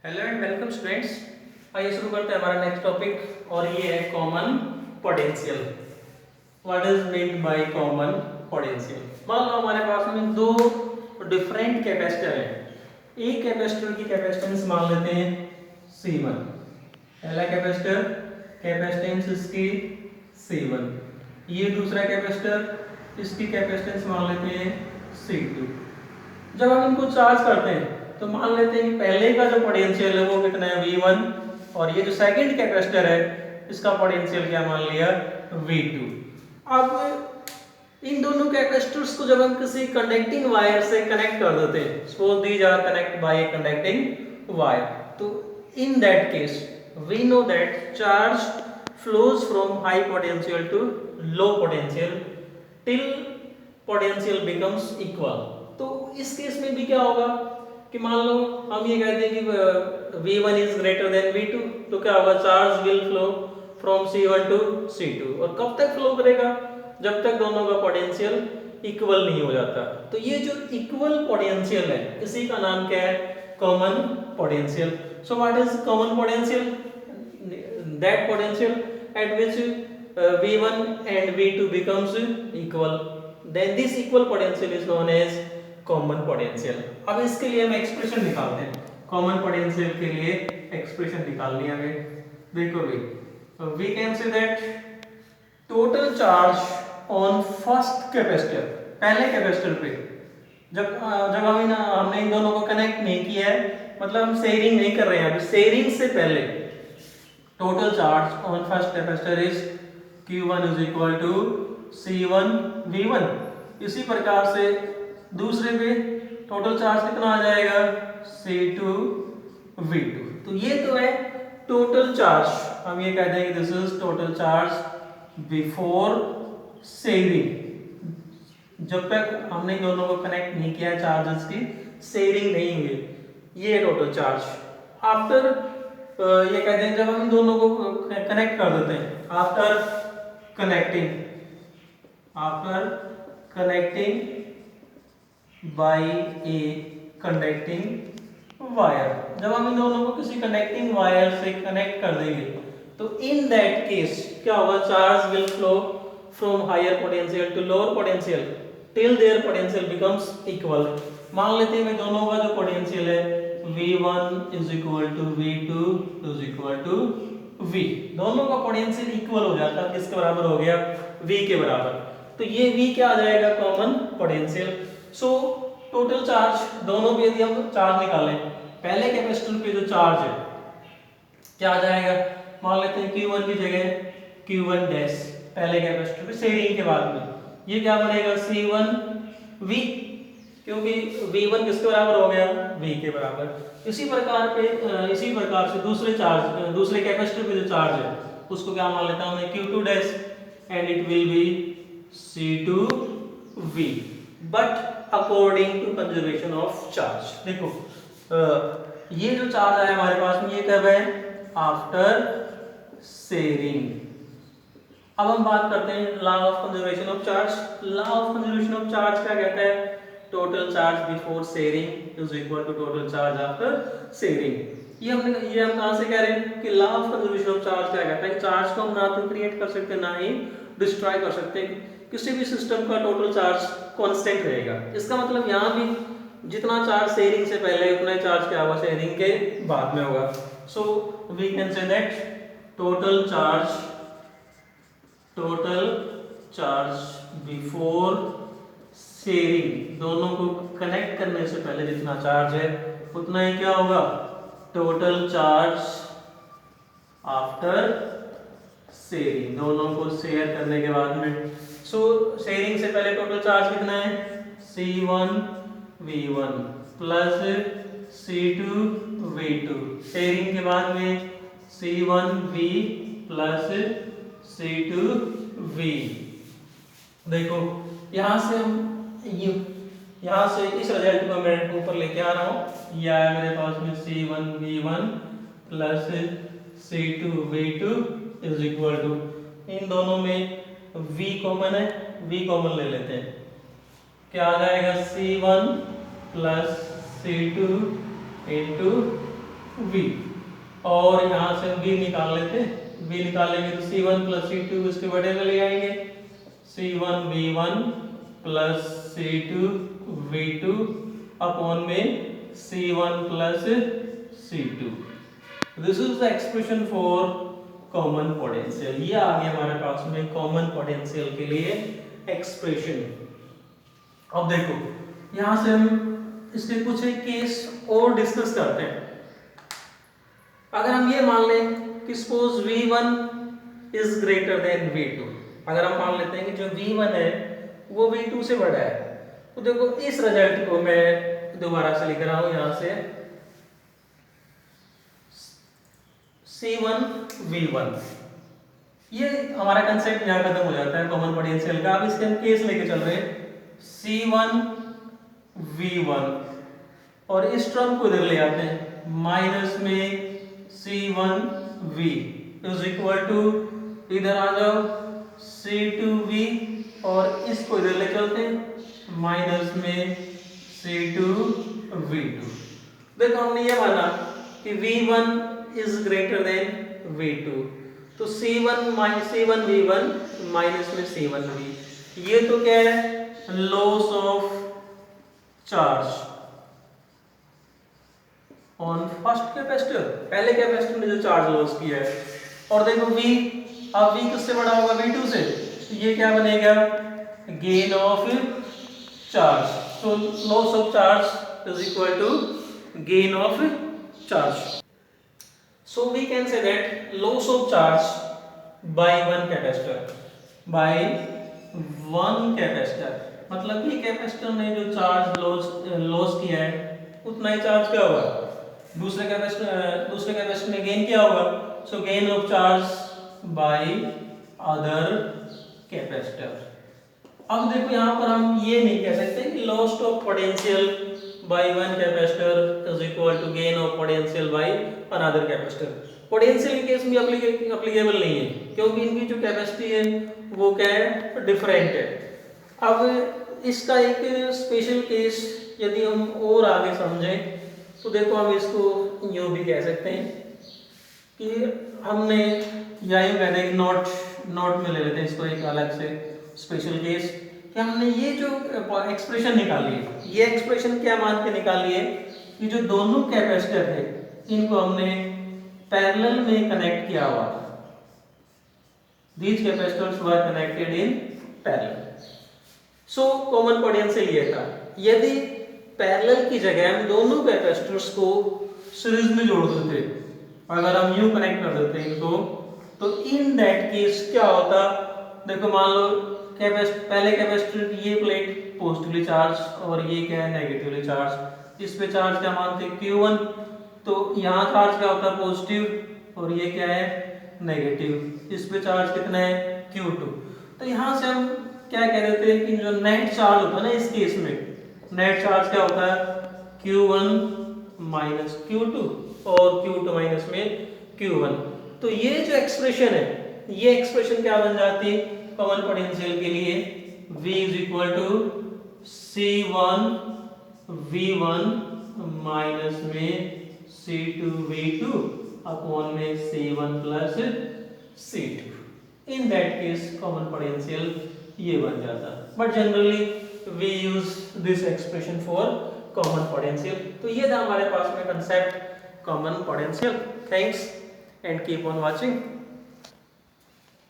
Hello and welcome students. आइए शुरू करते हैं हमारा नेक्स्ट टॉपिक और ये है common potential. What is mean by common potential? मान लो हमारे पास में दो डिफरेंट कैपेसिटर हैं। एक कैपेसिटर की कैपेसिटेंस मान लेते हैं C1। पहला कैपेसिटर कैपेसिटेंस इसकी C1। ये दूसरा कैपेसिटर इसकी कैपेसिटेंस मान लेते हैं C2। जब हम इनको चार्ज करते हैं तो मान लेते हैं कि पहले का जो पोटेंशियल है वो कितना है V1 और ये जो सेकंड कैपेसिटर है इसका पोटेंशियल क्या मान लिया V2। अब इन दोनों कैपेसिटर्स को जब हम किसी कंडक्टिंग वायर से कनेक्ट कर देते हैं, suppose these are connect by a conducting wire, तो in that case we know that charge flows from high potential to low potential till potential becomes equal। तो इस केस में भी क्या होगा कि मान लो हम ये कहते हैं कि V1 is greater than V2, तो क्या होगा, charge will flow from C1 to C2। और कब तक फ्लो करेगा? जब तक दोनों का पोटेंशियल इक्वल नहीं हो जाता। तो ये जो इक्वल पोटेंशियल है इसी का नाम क्या है? Common potential. So what is common potential? That potential at which V1 and V2 becomes equal, then this equal potential is known as common potential। अब इसके लिए हम एक्सप्रेशन निकालते हैं। कॉमन पोटेंशियल के लिए एक्सप्रेशन निकालनी है हमें। देखो भाई, we can say that total charge on first capacitor, पहले कैपेसिटर पे जब हमने इन दोनों को कनेक्ट नहीं किया है, मतलब हम शेयरिंग नहीं कर रहे हैं, अभी शेयरिंग से पहले total charge on first capacitor is Q1 is equal to C1 V1। इसी प्रकार से दूसरे पे टोटल चार्ज कितना आ जाएगा? C2 V2। तो ये तो है टोटल चार्ज। हम ये कहते हैं कि this is total charge before sharing. जब तक हमने दोनों को कनेक्ट नहीं किया चार्जेस की, शेयरिंग नहीं हुई, ये टोटल चार्ज। आफ्टर ये कहते हैं जब हम इन दोनों को कनेक्ट कर देते हैं, after connecting bye a conducting wire, जब हम इन दोनों को किसी कनेक्टिंग वायर से कनेक्ट कर देंगे तो इन दैट केस क्या होगा? Charge will flow from higher potential to lower potential till their potential becomes equal. मान लेते हैं कि दोनों का जो पोटेंशियल है V1 is equal to V2 is equal to V, दोनों का पोटेंशियल इक्वल हो जाता है। किसके बराबर हो गया? V के बराबर। तो ये V क्या आ जाएगा? Common potential. So total charge दोनों पे यदि हम चार्ज निकालें, पहले कैपेसिटर पे जो चार्ज है क्या आ जाएगा? मान लेते हैं Q1 की जगह Q1 डैश, पहले कैपेसिटर पे शेयरिंग के बाद में ये क्या बनेगा? C1 V, क्योंकि V1 किसके बराबर हो गया? V के बराबर। इसी प्रकार से दूसरे कैपेसिटर पे जो चार्ज है उसको क्या मान लेता हूं मैं? Q2 dash and it will be C2V, but according to conservation of charge. देखो ये जो चार्ज है हमारे पास में, ये कब है? After sharing. अब हम बात करते हैं law of conservation of charge. Law of conservation of charge क्या कहता है? Total charge before sharing is equal to total charge after sharing. ये हम कहां से कह रहे हैं कि law of conservation of charge क्या कहता है? चार्ज को हम ना तो क्रिएट कर सकते ना ही डिस्ट्रॉय कर सकते। किसी भी सिस्टम का टोटल चार्ज कांस्टेंट रहेगा। इसका मतलब यहाँ भी जितना चार्ज शेयरिंग से पहले उतना चार्ज क्या होगा? शेयरिंग के बाद में होगा। So we can say that total charge before sharing, दोनों को कनेक्ट करने से पहले जितना चार्ज है उतना ही क्या होगा? टोटल चार्ज आफ्टर शेयरिंग, दोनों को शेयर करने के बाद में। सो शेयरिंग से पहले टोटल चार्ज कितना है? C1 V1 plus C2 V2। Sharing के बाद में C1 V plus C2 V। देखो यहाँ से इस रिजल्ट को मैं ऊपर लेके आ रहा हूँ। यह है मेरे पास में C1 V1 plus C2 V2 is equal to, इन दोनों में V कॉमन है, V कॉमन ले लेते हैं, क्या आ जाएगा? C1 plus C2 into V, और यहाँ से V निकाल लेते हैं। V निकालेंगे तो C1 प्लस C2 इसके बड़े में ले आएंगे, C1 V1 plus C2 V2 upon में C1 plus C2। This is the expression for common potential. ये आ गया हमारे पास में कॉमन पोटेंशियल के लिए एक्सप्रेशन। अब देखो यहां से हम इसके कुछ एक केस और डिस्कस करते हैं। अगर हम ये मान लें कि suppose V1 is greater than V2, अगर हम मान लेते हैं कि जो V1 है वो V2 से बड़ा है, तो देखो इस रिजल्ट को मैं दोबारा से लिख रहा हूं यहां से C1 V1। ये हमारा कंसेप्ट यहाँ खत्म हो जाता है कॉमन पोटेंशियल का। अब इसके हम केस लेके चल रहे हैं C1 V1 और इस टर्म को इधर ले आते हैं माइनस में C1 V is equal to, इधर आ जाओ C2 V और इसको इधर ले चलते हैं माइनस में C2 V2। देखो हमने ये माना कि V1 is greater than V2, तो C1 V1 माइनस में C1 V, ये तो क्या है loss of charge on first capacitor, पहले कैपेसिटर ने जो चार्ज लॉस किया है। और देखो V, अब V किससे बड़ा होगा V2 से, तो ये क्या बनेगा गेन ऑफ चार्ज, तो loss of charge is equal to gain of charge. So we can say that loss of charge by one capacitor, मतलब कि कैपेसिटर ने जो चार्ज लॉस किया है उतना ही चार्ज क्या होगा दूसरे कैपेसिटर ने गेन किया होगा। So gain of charge by other capacitor. अब देखो यहाँ पर हम ये नहीं कह सकते कि loss of potential by one capacitor is equal to gain of potential by another capacitor. Potential के केस में एप्लीकेबल नहीं है क्योंकि इनकी जो कैपेसिटी है वो क्या है डिफरेंट है। अब इसका एक स्पेशल केस यदि हम और आगे समझें तो देखो हम इसको यूं भी कह सकते हैं कि हमने या यूं कहते हैं नोट में ले लेते हैं इसको एक अलग से स्पेशल केस कि हमने ये जो एक्सप्रेशन निकाली है, ये एक्सप्रेशन क्या मान के निकाली है कि जो दोनों कैपेसिटर है इनको हमने पैरेलल में कनेक्ट किया हुआ था। These capacitors were connected in parallel. So common potential ये था, यदि पैरेलल की जगह हम दोनों कैपेसिटर्स को सीरीज में जोड़ देते, अगर हम यूं कनेक्ट कर देते इनको, तो इन दैट केस क्या होता, देखो मान लो पहले कैपेसिटर की ये प्लेट पॉजिटिवली चार्ज और ये क्या है नेगेटिवली चार्ज, इस पे चार्ज क्या मानते हैं Q1, तो यहाँ चार्ज क्या होता है पॉजिटिव और ये क्या है नेगेटिव, इस पे चार्ज कितना है Q2। तो यहाँ से हम क्या कह देते हैं कि जो नेट चार्ज होता है ना इस केस में, नेट चार्ज क्या होता है Q1 माइनस Q2 और Q2 माइनस में Q1। तो ये जो एक्सप्रेशन है, ये एक्सप्रेशन क्या बन जाती है कॉमन पोटेंशियल के लिए V is equal to C1 V1 minus में C2 V2 अपॉन में C1 plus C2। In that case common potential ये बन जाता। But generally we use this expression for common potential. तो ये था हमारे पास में concept common potential. Thanks and keep on watching.